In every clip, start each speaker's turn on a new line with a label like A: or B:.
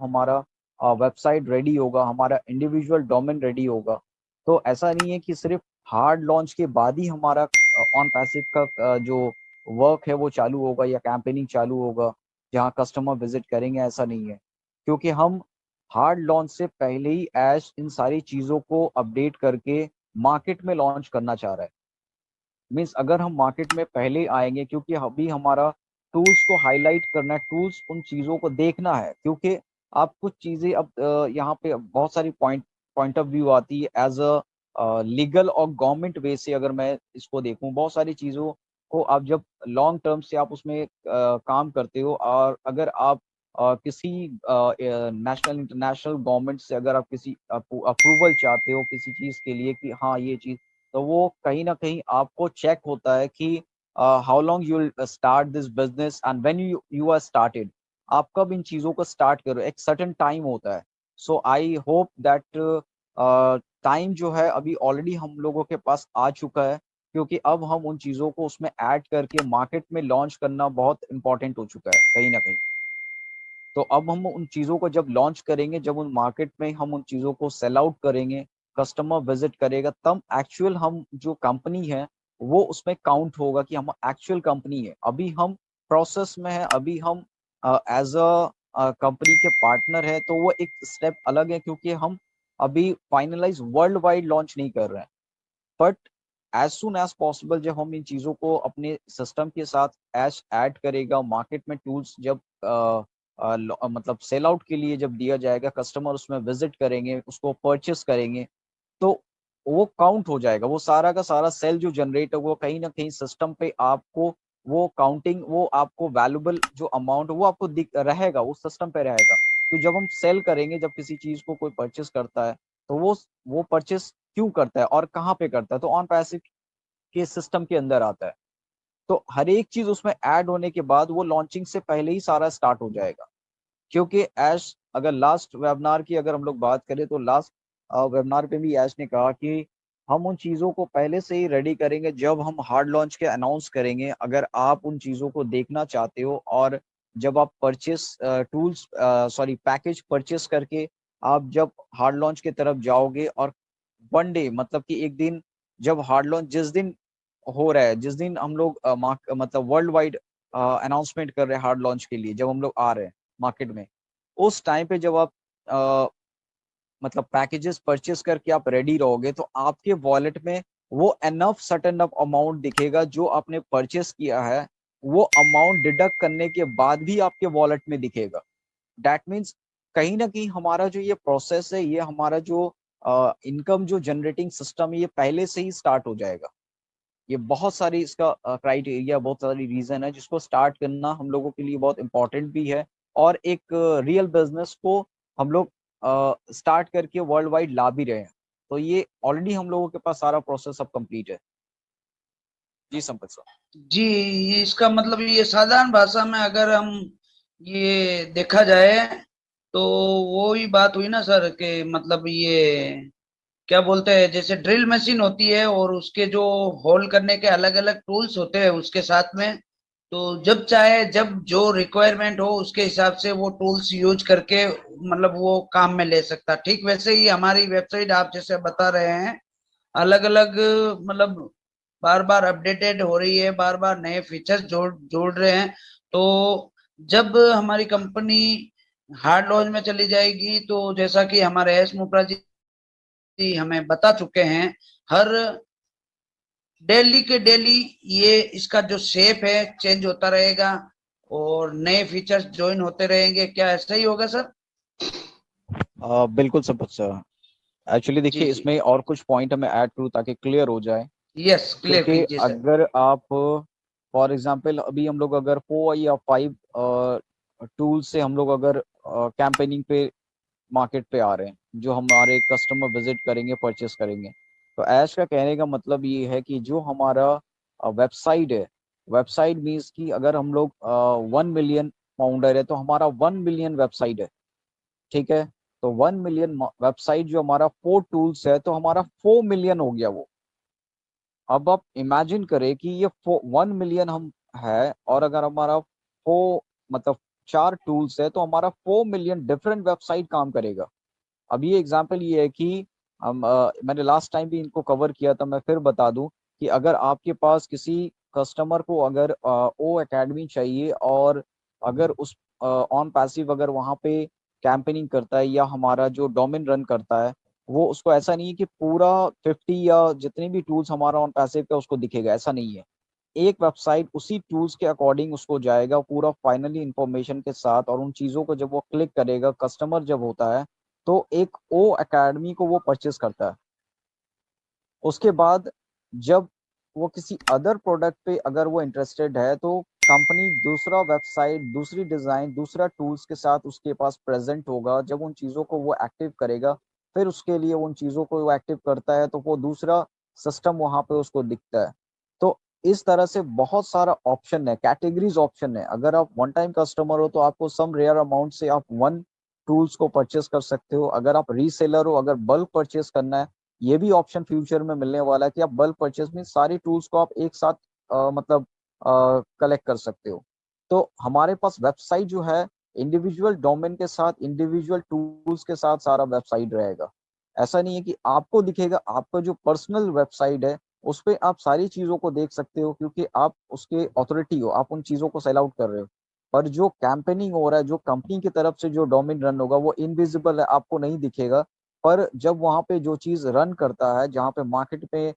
A: हमारा website ready होगा, हमारा इंडिविजुअल डोमेन रेडी होगा। तो ऐसा नहीं है कि सिर्फ हार्ड लॉन्च के बाद ही हमारा ऑन पैसिव का जो वर्क है वो चालू होगा या कैंपेनिंग चालू होगा जहाँ कस्टमर विजिट करेंगे, ऐसा नहीं है। क्योंकि हम हार्ड लॉन्च से पहले ही ऐश इन सारी चीज़ों को अपडेट करके मार्केट में लॉन्च करना चाह रहा है। मीन्स अगर हम मार्केट में पहले आएंगे, क्योंकि अभी हमारा टूल्स को हाईलाइट करना है, टूल्स उन चीज़ों को देखना है। क्योंकि आप कुछ चीज़ें अब यहाँ पे बहुत सारी पॉइंट ऑफ व्यू आती है एज अ लीगल और गवर्नमेंट वे से। अगर मैं इसको देखूं, बहुत सारी चीज़ों को आप जब लॉन्ग टर्म से आप उसमें काम करते हो, और अगर आप किसी नेशनल इंटरनेशनल गवर्नमेंट से अगर आप किसी अप्रूवल चाहते हो किसी चीज़ के लिए कि हाँ ये चीज़, तो वो कहीं ना कहीं आपको चेक होता है कि how long you will start this business and when you you are started. आप कब इन चीज़ों को स्टार्ट करो, एक सर्टेन टाइम होता है। सो आई होप दैट टाइम जो है अभी ऑलरेडी हम लोगों के पास आ चुका है, क्योंकि अब हम उन चीज़ों को उसमें ऐड करके मार्केट में लॉन्च करना बहुत इंपॉर्टेंट हो चुका है कहीं ना कहीं। तो अब हम उन चीज़ों को जब लॉन्च करेंगे, जब उन मार्केट में हम उन चीज़ों को सेल आउट करेंगे, कस्टमर विजिट करेगा, तब एक्चुअल हम जो कंपनी है वो उसमें काउंट होगा कि हम एक्चुअल कंपनी है। अभी हम प्रोसेस में है, अभी हम एज अ कंपनी के पार्टनर है, तो वो एक स्टेप अलग है, क्योंकि हम अभी फाइनलाइज वर्ल्ड वाइड लॉन्च नहीं कर रहे हैं। But as soon as possible जब हम इन चीज़ों को अपने सिस्टम के साथ एज ऐड करेगा, मार्केट में टूल्स जब मतलब सेल आउट के लिए जब दिया जाएगा, कस्टमर उसमें विजिट करेंगे, उसको परचेस करेंगे, तो वो काउंट हो जाएगा। वो सारा का सारा सेल जो जनरेट होगा कहीं ना कहीं सिस्टम पे आपको वो काउंटिंग, वो आपको वैल्यूबल जो अमाउंट वो आपको दिख रहेगा, वो सिस्टम पे रहेगा। तो जब हम सेल करेंगे, जब किसी चीज को कोई परचेस करता है, तो वो परचेस क्यों करता है और कहाँ पे करता है, तो ऑन पैसिव के सिस्टम के अंदर आता है। तो हर एक चीज उसमें ऐड होने के बाद वो लॉन्चिंग से पहले ही सारा स्टार्ट हो जाएगा। क्योंकि ऐश अगर लास्ट वेबिनार की अगर हम लोग बात करें, तो लास्ट वेबिनार पे भी ऐश ने कहा कि हम उन चीज़ों को पहले से ही रेडी करेंगे जब हम हार्ड लॉन्च के अनाउंस करेंगे। अगर आप उन चीज़ों को देखना चाहते हो, और जब आप purchase tools sorry package purchase करके आप जब हार्ड लॉन्च की तरफ जाओगे, और वन डे मतलब कि एक दिन, जब हार्ड लॉन्च जिस दिन हो रहा है, जिस दिन हम लोग मतलब वर्ल्ड वाइड अनाउंसमेंट कर रहे हैं हार्ड लॉन्च के लिए, जब हम लोग आ रहे हैं मार्केट में, उस टाइम पे जब आप अ, मतलब पैकेजेस परचेस करके आप रेडी रहोगे, तो आपके वॉलेट में वो एनफ सर्टेन अप अमाउंट दिखेगा जो आपने परचेस किया है। वो अमाउंट डिडक्ट करने के बाद भी आपके वॉलेट में दिखेगा। दैट मीन्स कहीं ना कहीं हमारा जो ये प्रोसेस है, ये हमारा जो इनकम जो जनरेटिंग सिस्टम है, ये पहले से ही स्टार्ट हो जाएगा। ये बहुत सारी इसका क्राइटेरिया, बहुत सारी रीजन है जिसको स्टार्ट करना हम लोगों के लिए बहुत इंपॉर्टेंट भी है। और एक रियल बिजनेस को हम लोग स्टार्ट करके वर्ल्ड वाइड ला भी रहे हैं। तो ये ऑलरेडी हम लोगों के पास सारा प्रोसेस अब कंप्लीट है। जी संपत सर।
B: जी, इसका मतलब ये साधारण भाषा में अगर हम ये देखा जाए तो वो ही बात हुई ना सर, कि मतलब ये क्या बोलते हैं, जैसे ड्रिल मशीन होती है और उसके जो होल करने के अलग अलग टूल्स होते हैं उसके साथ में, तो जब चाहे जब जो रिक्वायरमेंट हो उसके हिसाब से वो टूल्स यूज करके मतलब वो काम में ले सकता। ठीक वैसे ही हमारी वेबसाइट आप जैसे बता रहे हैं, अलग अलग मतलब बार बार अपडेटेड हो रही है, बार बार नए फीचर्स जोड़ जोड़ रहे हैं। तो जब हमारी कंपनी हार्ड लॉन्च में चली जाएगी, तो जैसा कि हमारे एस मुप्रा जी हमें बता चुके हैं, हर डेली के डेली ये इसका जो शेप है चेंज होता रहेगा और नए फीचर्स ज्वाइन होते रहेंगे। क्या ऐसा ही होगा सर?
A: बिल्कुल संपत सर। एक्चुअली
B: जी
A: देखिए,
B: जी।
A: इसमें और कुछ पॉइंट हमें ऐड करूँ ताकि क्लियर हो जाए।
B: यस, क्लियर
A: क्योंकि
B: कीजिए सर।
A: अगर आप फॉर एग्जांपल अभी हम लोग अगर 4 या 5 टूल से हम लोग अगर कैंपेनिंग पे मार्केट पे आ रहे हैं, जो हमारे कस्टमर विजिट करेंगे, परचेस करेंगे, तो ऐश का कहने का मतलब ये है कि जो हमारा वेबसाइट है, वेबसाइट मीन्स कि अगर हम लोग 1 मिलियन फाउंडर है, तो हमारा 1 मिलियन वेबसाइट है। ठीक है। तो 1 मिलियन वेबसाइट जो हमारा 4 टूल्स है, तो हमारा 4 मिलियन हो गया वो। अब आप इमेजिन करें कि ये 1 मिलियन हम है, और अगर हमारा 4 मतलब 4 टूल्स है तो हमारा 4 मिलियन डिफरेंट वेबसाइट काम करेगा। अब ये एग्जांपल ये है कि मैंने लास्ट टाइम भी इनको कवर किया था, मैं फिर बता दूं कि अगर आपके पास किसी कस्टमर को अगर ओ एकेडमी चाहिए और अगर उस ऑन पैसिव अगर वहाँ पे कैंपेनिंग करता है या हमारा जो डोमेन रन करता है, वो उसको ऐसा नहीं है कि पूरा 50 या जितने भी टूल्स हमारा ऑन पैसिव का उसको दिखेगा, ऐसा नहीं है। एक वेबसाइट उसी टूल्स के अकॉर्डिंग उसको जाएगा पूरा फाइनली इंफॉर्मेशन के साथ, और उन चीज़ों को जब वो क्लिक करेगा, कस्टमर जब होता है तो एक ओ एकेडमी को वो परचेस करता है। उसके बाद जब वो किसी अदर प्रोडक्ट पे अगर वो इंटरेस्टेड है तो कंपनी दूसरा वेबसाइट, दूसरी डिज़ाइन, दूसरा टूल्स के साथ उसके पास प्रेजेंट होगा। जब उन चीज़ों को वो एक्टिव करेगा, फिर उसके लिए उन चीज़ों को वो एक्टिव करता है तो वो दूसरा सिस्टम वहाँ पे उसको दिखता है। तो इस तरह से बहुत सारा ऑप्शन है, कैटेगरीज ऑप्शन है। अगर आप वन टाइम कस्टमर हो तो आपको सम रेयर अमाउंट से आप वन टूल्स को परचेस कर सकते हो। अगर आप रीसेलर हो, अगर बल्क परचेस करना है, ये भी ऑप्शन फ्यूचर में मिलने वाला है कि आप बल्क परचेस में सारी टूल्स को आप एक साथ मतलब कलेक्ट कर सकते हो। तो हमारे पास वेबसाइट जो है इंडिविजुअल डोमेन के साथ, इंडिविजुअल टूल्स के साथ सारा वेबसाइट रहेगा। ऐसा नहीं है कि आपको दिखेगा, आपका जो पर्सनल वेबसाइट है उस पे आप सारी चीजों को देख सकते हो क्योंकि आप उसके अथॉरिटी हो, आप उन चीजों को सेल आउट कर रहे हो। पर जो कैंपेनिंग हो रहा है, जो कंपनी की तरफ से जो डोमेन रन होगा वो इनविजिबल है, आपको नहीं दिखेगा। पर जब वहां पे जो चीज रन करता है, जहाँ पे मार्केट पे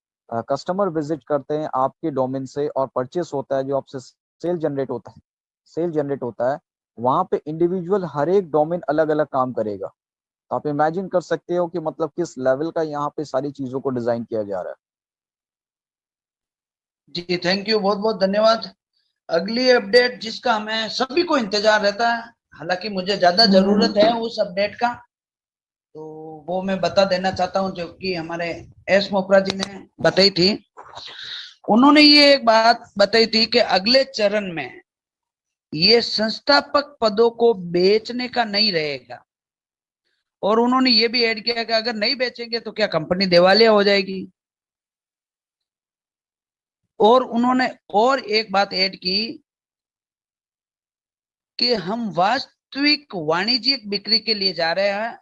A: कस्टमर विजिट करते हैं आपके डोमेन से और परचेस होता है, जो आपसे सेल जनरेट होता है, वहां पे इंडिविजुअल हर एक डोमेन अलग अलग काम करेगा। तो आप इमेजिन कर सकते हो कि मतलब किस लेवल का यहाँ पे सारी चीजों को डिजाइन किया जा रहा है।
B: जी थैंक यू, बहुत बहुत धन्यवाद। अगली अपडेट जिसका हमें सभी को इंतजार रहता है, हालांकि मुझे ज्यादा जरूरत है उस अपडेट का, तो वो मैं बता देना चाहता हूं, जो कि हमारे एस मोपरा जी ने बताई थी। उन्होंने ये एक बात बताई थी कि अगले चरण में ये संस्थापक पदों को बेचने का नहीं रहेगा, और उन्होंने ये भी ऐड किया कि अगर नहीं बेचेंगे तो क्या कंपनी दिवालिया हो जाएगी। और उन्होंने और एक बात ऐड की कि हम वास्तविक वाणिज्यिक बिक्री के लिए जा रहे हैं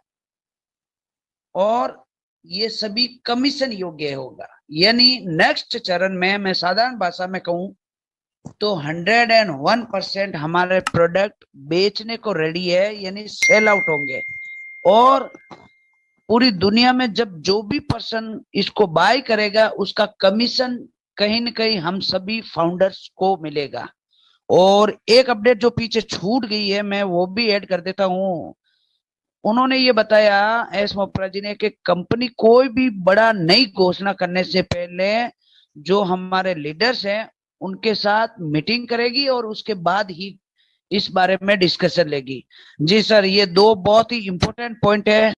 B: और ये सभी कमीशन योग्य होगा। यानी नेक्स्ट चरण में मैं साधारण भाषा में कहूं तो 101% हमारे प्रोडक्ट बेचने को रेडी है, यानी सेल आउट होंगे। और पूरी दुनिया में जब जो भी पर्सन इसको बाय करेगा उसका कमीशन कहीं ना कहीं हम सभी फाउंडर्स को मिलेगा। और एक अपडेट जो पीछे छूट गई है मैं वो भी ऐड कर देता हूं। उन्होंने ये बताया, एस मोपरा जी ने, कि कंपनी कोई भी बड़ा नई घोषणा करने से पहले जो हमारे लीडर्स हैं उनके साथ मीटिंग करेगी और उसके बाद ही इस बारे में डिस्कशन लेगी। जी सर, ये दो बहुत ही इंपॉर्टेंट पॉइंट है।